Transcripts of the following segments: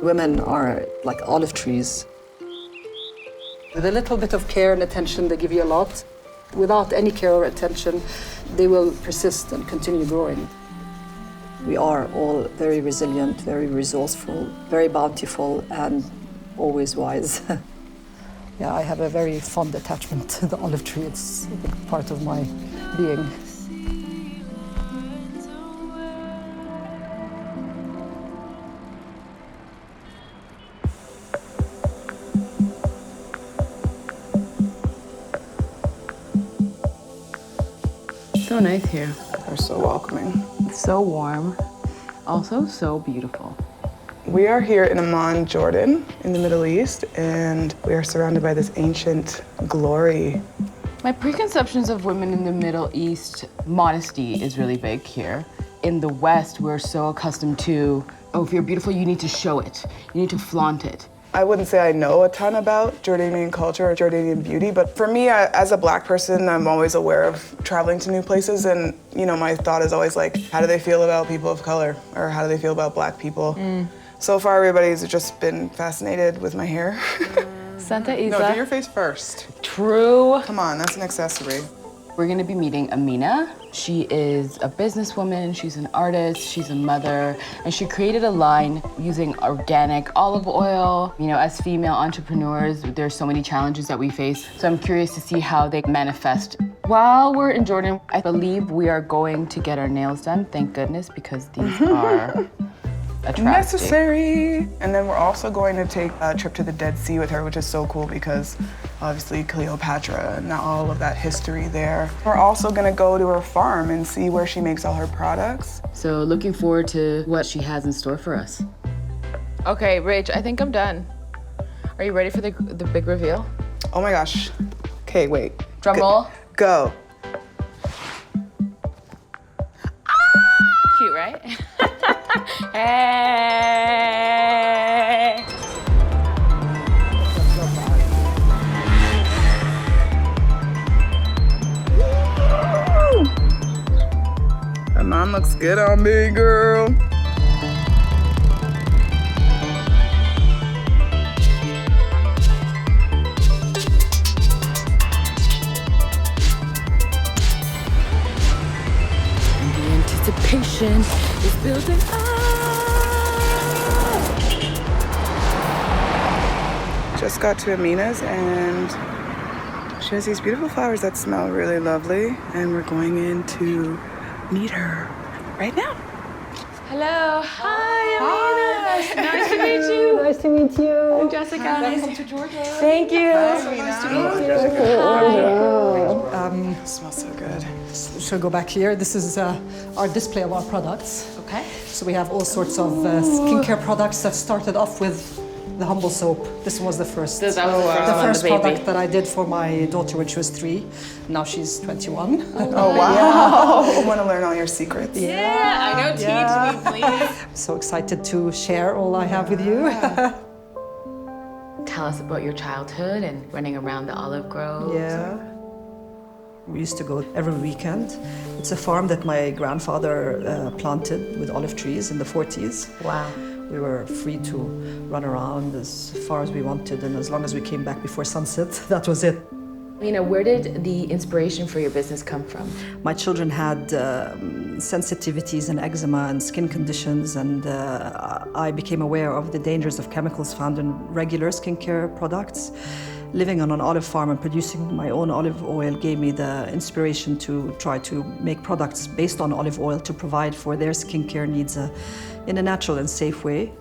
Women are like olive trees. With a little bit of care and attention, they give you a lot. Without any care or attention, they will persist and continue growing. We are all very resilient, very resourceful, very bountiful, and always wise. Yeah, I have a very fond attachment to the olive tree. It's a big part of my being. So nice here. They're so welcoming. So warm, also so beautiful. We are here in Amman, Jordan, in the Middle East, and we are surrounded by this ancient glory. My preconceptions of women in the Middle East, modesty is really big here. In the West, we're so accustomed to, oh, if you're beautiful, you need to show it. You need to flaunt it. I wouldn't say I know a ton about Jordanian culture or Jordanian beauty, but for me, as a Black person, I'm always aware of traveling to new places, and my thought is always like, how do they feel about people of color, or how do they feel about Black people? So far, everybody's just been fascinated with my hair. Santa Isa. No, do your face first. True. Come on, that's an accessory. We're gonna be meeting Amina. She is a businesswoman, she's an artist, she's a mother, and she created a line using organic olive oil. As female entrepreneurs, there's so many challenges that we face, so I'm curious to see how they manifest. While we're in Jordan, I believe we are going to get our nails done, thank goodness, because these are attractive. Necessary. And then we're also going to take a trip to the Dead Sea with her, which is so cool because obviously Cleopatra and all of that history there. We're also gonna go to her farm and see where she makes all her products. So looking forward to what she has in store for us. Okay, Rach, I think I'm done. Are you ready for the big reveal? Oh my gosh. Okay, wait. Drum roll. Go. Cute, right? Hey! That mom looks good on me, girl. And the anticipation is building up. Just got to Amina's and she has these beautiful flowers that smell really lovely, and we're going in to meet her right now. Hello. Hi, Amina. Nice to meet you. Nice to meet you. I'm Jessica. Welcome to Georgia. Thank you. Nice to meet you. Hi. Smells so good. She'll go back here. This is our display of our products. Okay. So we have all sorts of skincare products that started off with the humble soap. This was the first. That was the first baby. product that I did for my daughter when she was 3. Now she's 21. Oh, wow. I want to learn all your secrets. Yeah, I know. Teach me, please. I'm so excited to share all I have with you. Tell us about your childhood and running around the olive grove. Yeah. We used to go every weekend. It's a farm that my grandfather planted with olive trees in the 40s. Wow. We were free to run around as far as we wanted, and as long as we came back before sunset, that was it. Where did the inspiration for your business come from? My children had sensitivities and eczema and skin conditions, and I became aware of the dangers of chemicals found in regular skincare products. Living on an olive farm and producing my own olive oil gave me the inspiration to try to make products based on olive oil to provide for their skincare needs in a natural and safe way.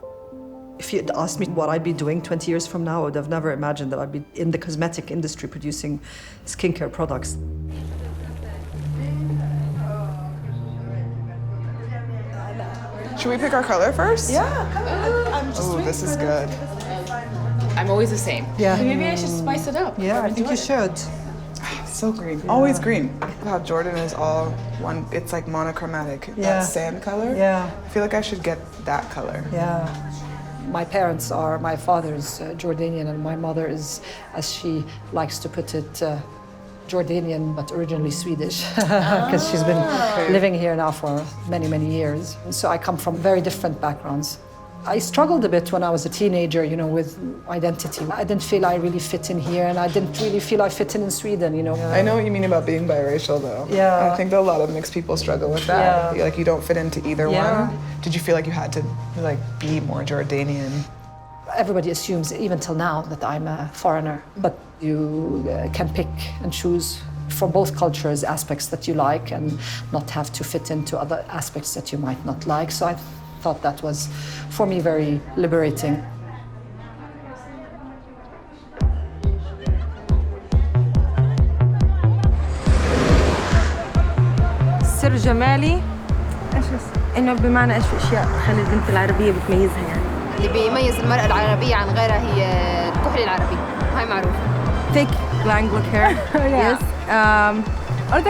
If you'd asked me what I'd be doing 20 years from now, I would have never imagined that I'd be in the cosmetic industry producing skincare products. Should we pick our color first? Yeah, I'm just Oh, this is good. I'm always the same. Yeah. So maybe I should spice it up. Yeah, I think you should. So green. Always green. How Jordan is all one, it's like monochromatic. Yeah. That sand color. Yeah. I feel like I should get that color. Yeah. My parents are, my father's Jordanian and my mother is, as she likes to put it, Jordanian, but originally Swedish, because she's been living here now for many, many years. So I come from very different backgrounds. I struggled a bit when I was a teenager, with identity. I didn't feel I really fit in here, and I didn't really feel I fit in Sweden, I know what you mean about being biracial, though. Yeah. I think that a lot of mixed people struggle with that. Yeah. Like, you don't fit into either Yeah. one. Did you feel like you had to, be more Jordanian? Everybody assumes, even till now, that I'm a foreigner, but you can pick and choose from both cultures aspects that you like and not have to fit into other aspects that you might not like. So I thought that was, for me, very liberating. سر جمالي انه بمعنى ايش اشياء تخلي البنت العربيه بتميزها يعني. اللي بيميز المرأة العربية عن غيرها هي الكحل العربي، هاي معروفة. Thick languid hair, yes.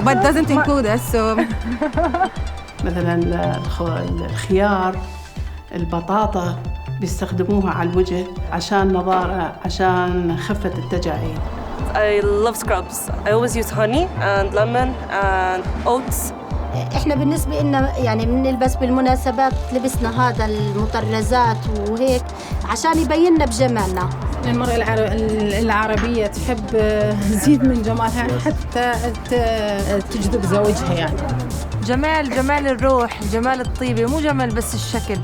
But doesn't include us, so. مثلا الخيار، البطاطا بيستخدموها على الوجه عشان نضارة، عشان خفة التجاعيد. I love scrubs. I always use honey and lemon and oats. احنا بالنسبة لنا يعني بنلبس بالمناسبات لبسنا هذا المطرزات وهيك عشان يبيننا بجمالنا. المرأة العربية تحب تزيد من جمالها حتى تجذب زوجها يعني. جمال الروح، جمال الطيبة، مو جمال بس الشكل.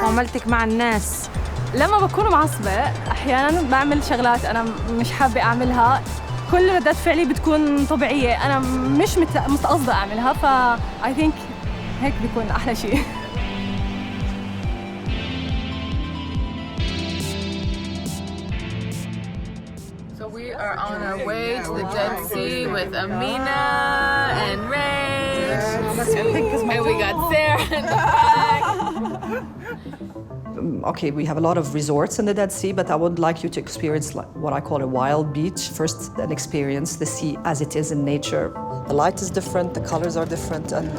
معاملتك مع الناس. لما بكون معصبة أحياناً بعمل شغلات أنا مش حابة أعملها. كل ردات فعلي بتكون طبيعية، أنا مش متقصدة أعملها، I think هيك بيكون أحلى شيء. So we are on our way to the Dead Sea with Amina and Ray. And we got Sarah in the back. Okay, we have a lot of resorts in the Dead Sea, but I would like you to experience what I call a wild beach. First, an experience the sea as it is in nature. The light is different, the colors are different, and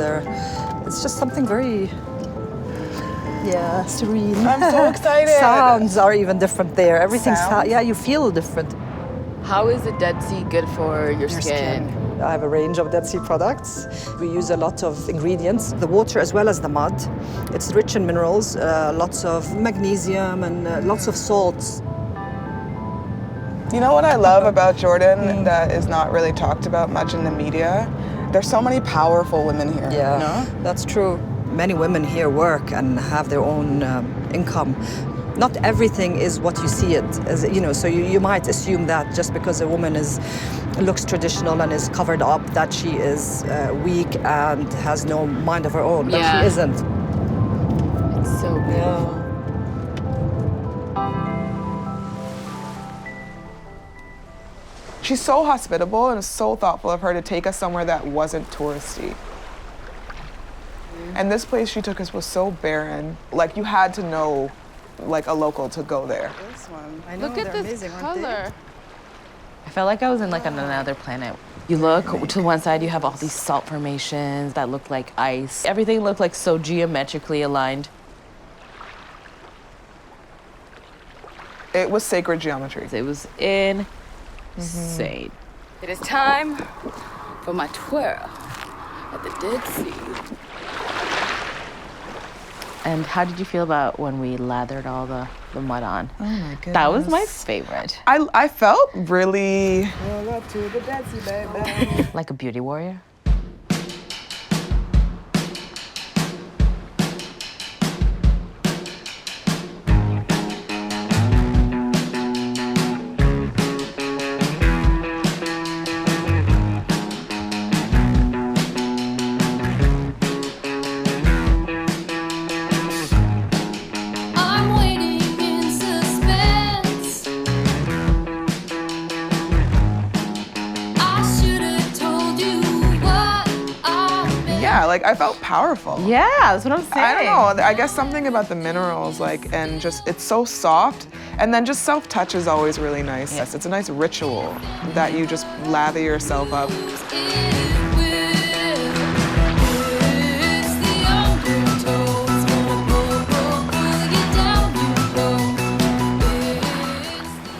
it's just something very, serene. I'm so excited. Sounds are even different there. Everything's, you feel different. How is the Dead Sea good for your skin? I have a range of Dead Sea products. We use a lot of ingredients, the water as well as the mud. It's rich in minerals, lots of magnesium and lots of salts. You know what I love about Jordan that is not really talked about much in the media? There's so many powerful women here. Yeah, that's true. Many women here work and have their own income. Not everything is what you see it as, so you might assume that just because a woman looks traditional and is covered up, that she is weak and has no mind of her own, but she isn't. It's so beautiful. She's so hospitable and so thoughtful of her to take us somewhere that wasn't touristy. And this place she took us was so barren. Like, you had to know a local to go there. This one. I know, look at this amazing, color. I felt like I was in on another planet. You look to one side, you have all these salt formations that look like ice. Everything looked like so geometrically aligned. It was sacred geometry. It was insane. It is time for my twirl at the Dead Sea. And how did you feel about when we lathered all the mud on? Oh my goodness. That was my favorite. I felt really... Roll up to the Dead Sea, baby. Like a beauty warrior. I felt powerful. Yeah, that's what I'm saying. I don't know, I guess something about the minerals, and just, it's so soft, and then just self-touch is always really nice. Yes. It's a nice ritual that you just lather yourself up.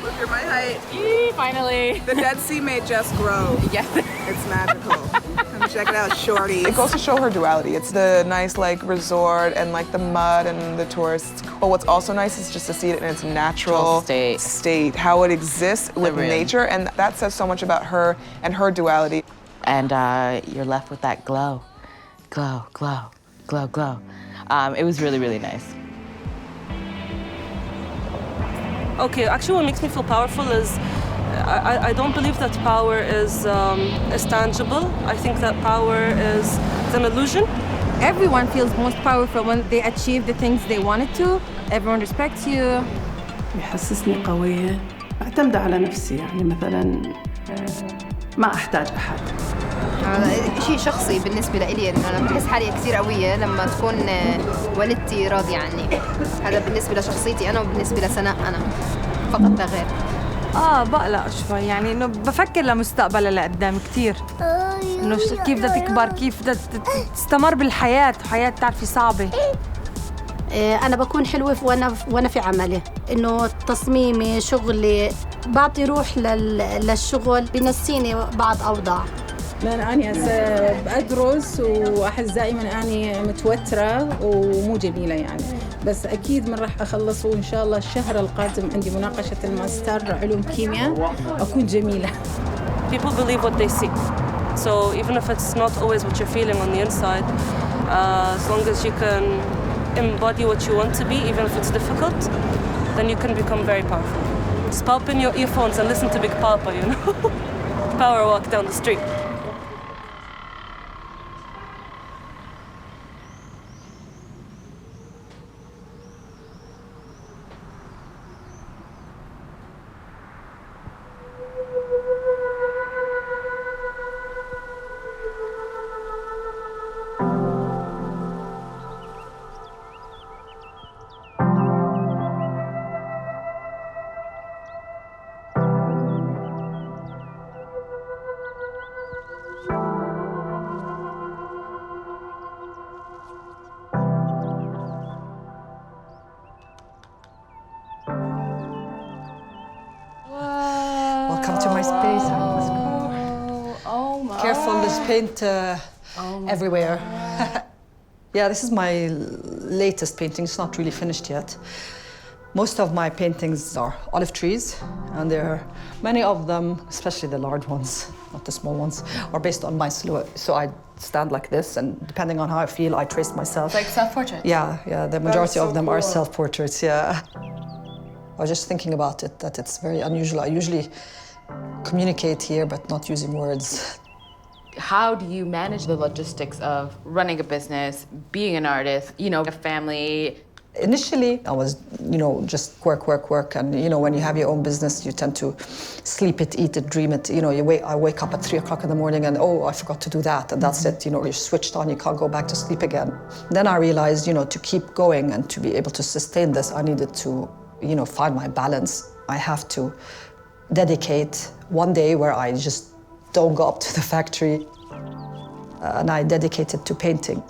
Look, you're my height. Finally. The Dead Sea made Jess grow. Yes. It's magical. Check it out, shorty. It goes to show her duality. It's the nice like resort and like the mud and the tourists. But what's also nice is just to see it in its natural state, how it exists with nature, and that says so much about her and her duality. And you're left with that glow, glow, glow, glow, glow. It was really, really nice. Okay, actually what makes me feel powerful is I don't believe that power is tangible. I think that power is an illusion. Everyone feels most powerful when they achieve the things they wanted to. Everyone respects you. يحسسني قوية. أعتمد على نفسي يعني مثلاً ما أحتاج أحد. هذا شيء شخصي بالنسبة لإلي إنه أنا بحس حالي كثير قوية لما تكون والدتي راضية عني. هذا بالنسبة لشخصيتي أنا وبالنسبة لسناء أنا فقط لا غير. بقلق شوي يعني إنه بفكر لمستقبل لقدام كتير. إنه كيف بدها تكبر، كيف بدها تستمر بالحياة، وحياة تعرفي صعبة. أنا بكون حلوة وأنا في عملي، إنه تصميمي شغلي بعطي روح للشغل، بنسيني بعض أوضاع. لأن أنا هسه بدرس وأحس دائما أني متوترة ومو جميلة يعني، بس أكيد من راح أخلص وإن شاء الله الشهر القادم عندي مناقشة الماستر علوم كيمياء أكون جميلة. People believe what they see. So even if it's not always what you're feeling on the inside, as long as you can embody what you want to be, even if it's difficult, then you can become very powerful. Just pop in your earphones and listen to Big Papa, you know? Power walk down the street. Welcome to my space. Oh my. Careful, there's paint everywhere. Yeah, this is my latest painting. It's not really finished yet. Most of my paintings are olive trees, and there are many of them, especially the large ones, not the small ones, are based on my silhouette. So I stand like this, and depending on how I feel, I trace myself. Like self-portraits? Yeah, the majority of them are self-portraits, yeah. I was just thinking about it, that it's very unusual. I usually communicate here, but not using words. How do you manage the logistics of running a business, being an artist, you know, a family? Initially, I was, just work. And, when you have your own business, you tend to sleep it, eat it, dream it. I wake up at 3 o'clock in the morning and, I forgot to do that. And that's it, you're switched on, you can't go back to sleep again. Then I realized, to keep going and to be able to sustain this, I needed to, find my balance. I have to dedicate one day where I just don't go up to the factory, and I dedicate it to painting.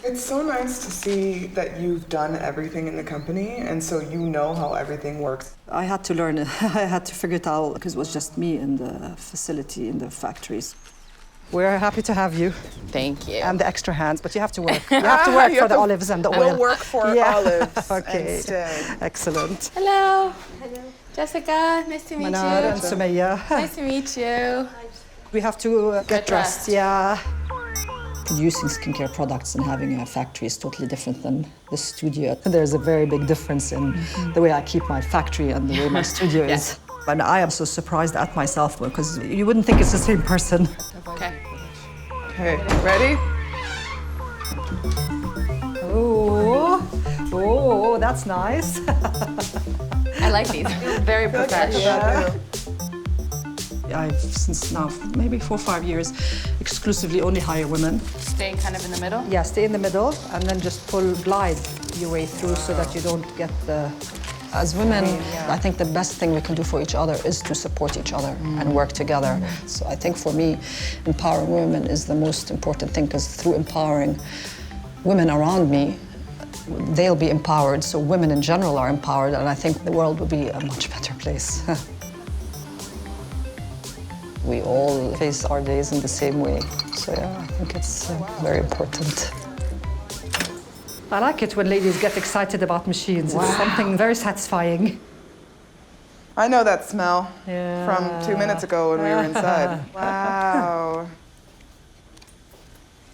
It's so nice to see that you've done everything in the company, and so you know how everything works. I had to learn it. I had to figure it out because it was just me in the facility, in the factories. We're happy to have you. Thank you. And the extra hands, but you have to work. You have to work for the olives and the oil. We'll work for olives okay. instead. Excellent. Hello. Hello. Jessica, nice to meet Manar you. And Sumaya. Nice to meet you. We have to get dressed, yeah. Producing skincare products and having a factory is totally different than the studio. There's a very big difference in the way I keep my factory and the way my studio is. And I am so surprised at myself because you wouldn't think it's the same person. Okay. Okay, ready? Oh, that's nice. I like these. Very professional. Yeah. I've, since now, maybe 4 or 5 years, exclusively only hire women. Staying kind of in the middle? Yeah, stay in the middle and then just glide your way through so that you don't get the As women, I think the best thing we can do for each other is to support each other and work together. So I think for me, empowering women is the most important thing, because through empowering women around me, they'll be empowered, so women in general are empowered, and I think the world will be a much better place. We all face our days in the same way, so yeah, I think it's very important. I like it when ladies get excited about machines. It's something very satisfying. I know that smell from 2 minutes ago when we were inside. Wow.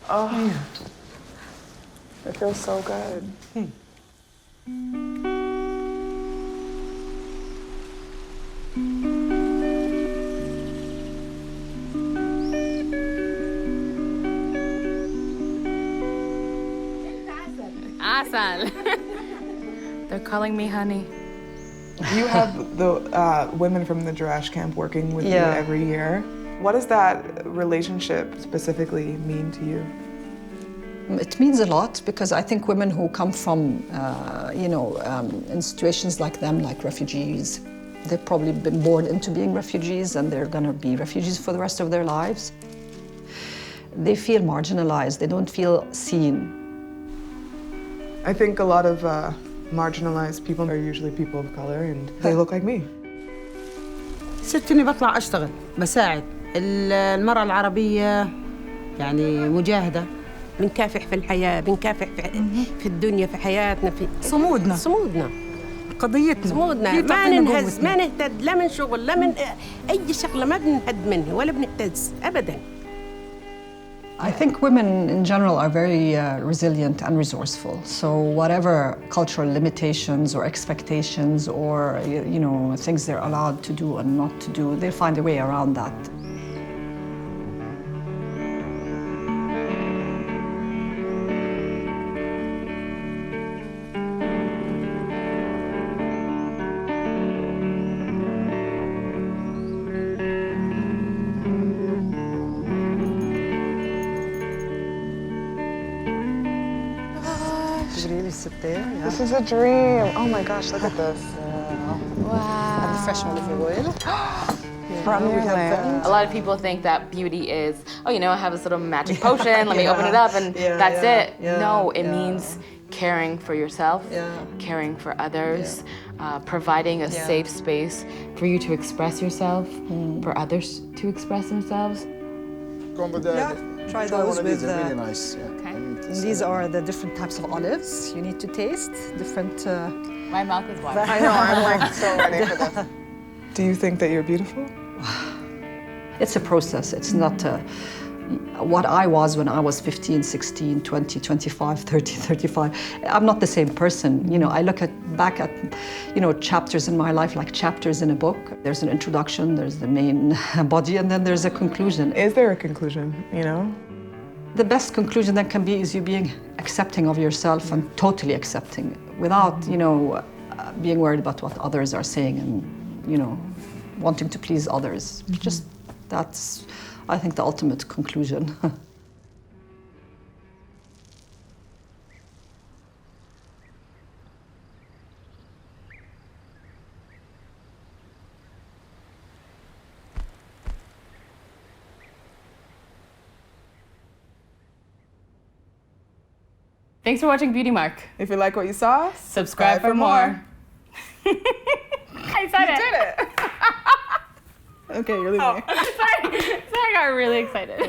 Oh, it feels so good. Asal. They're calling me honey. You have the women from the Jerash camp working with you every year. What does that relationship specifically mean to you? It means a lot, because I think women who come from, in situations like them, like refugees, they've probably been born into being refugees, and they're going to be refugees for the rest of their lives. They feel marginalized. They don't feel seen. I think a lot of marginalized people are usually people of color, and they look like me. ست إني بطلع أشتغل بساعد المرأة العربية، يعني مجاهدة، بنكافح في الحياة، بنكافح في الدنيا، في حياتنا، في صمودنا قضيتنا، صمودنا، ما ننهز، ما نهتد لا من شغل لا من أي شغلة، ما بنهد منه ولا بنهتز أبداً. I think women in general are very resilient and resourceful. So whatever cultural limitations or expectations or things they're allowed to do and not to do, they'll find a way around that. This is a dream. Oh my gosh, look at this. Wow. And fresh olive oil. From your land. A lot of people think that beauty is, I have this little magic potion, let me open it up and that's it. No, it means caring for yourself, caring for others, providing a safe space for you to express yourself, for others to express themselves. Try those with really nice. These are the different types of olives. You need to taste different. My mouth is watering. I know, I'm like so ready for this. Do you think that you're beautiful? It's a process. It's not what I was when I was 15, 16, 20, 25, 30, 35. I'm not the same person. I look back at chapters in my life like chapters in a book. There's an introduction, there's the main body, and then there's a conclusion. Is there a conclusion, The best conclusion that can be is you being accepting of yourself and totally accepting without, being worried about what others are saying and, wanting to please others. Just that's, I think, the ultimate conclusion. Thanks for watching Beauty Mark. If you like what you saw, subscribe for more. I said You did it. Okay, you're leaving. Sorry, I got really excited.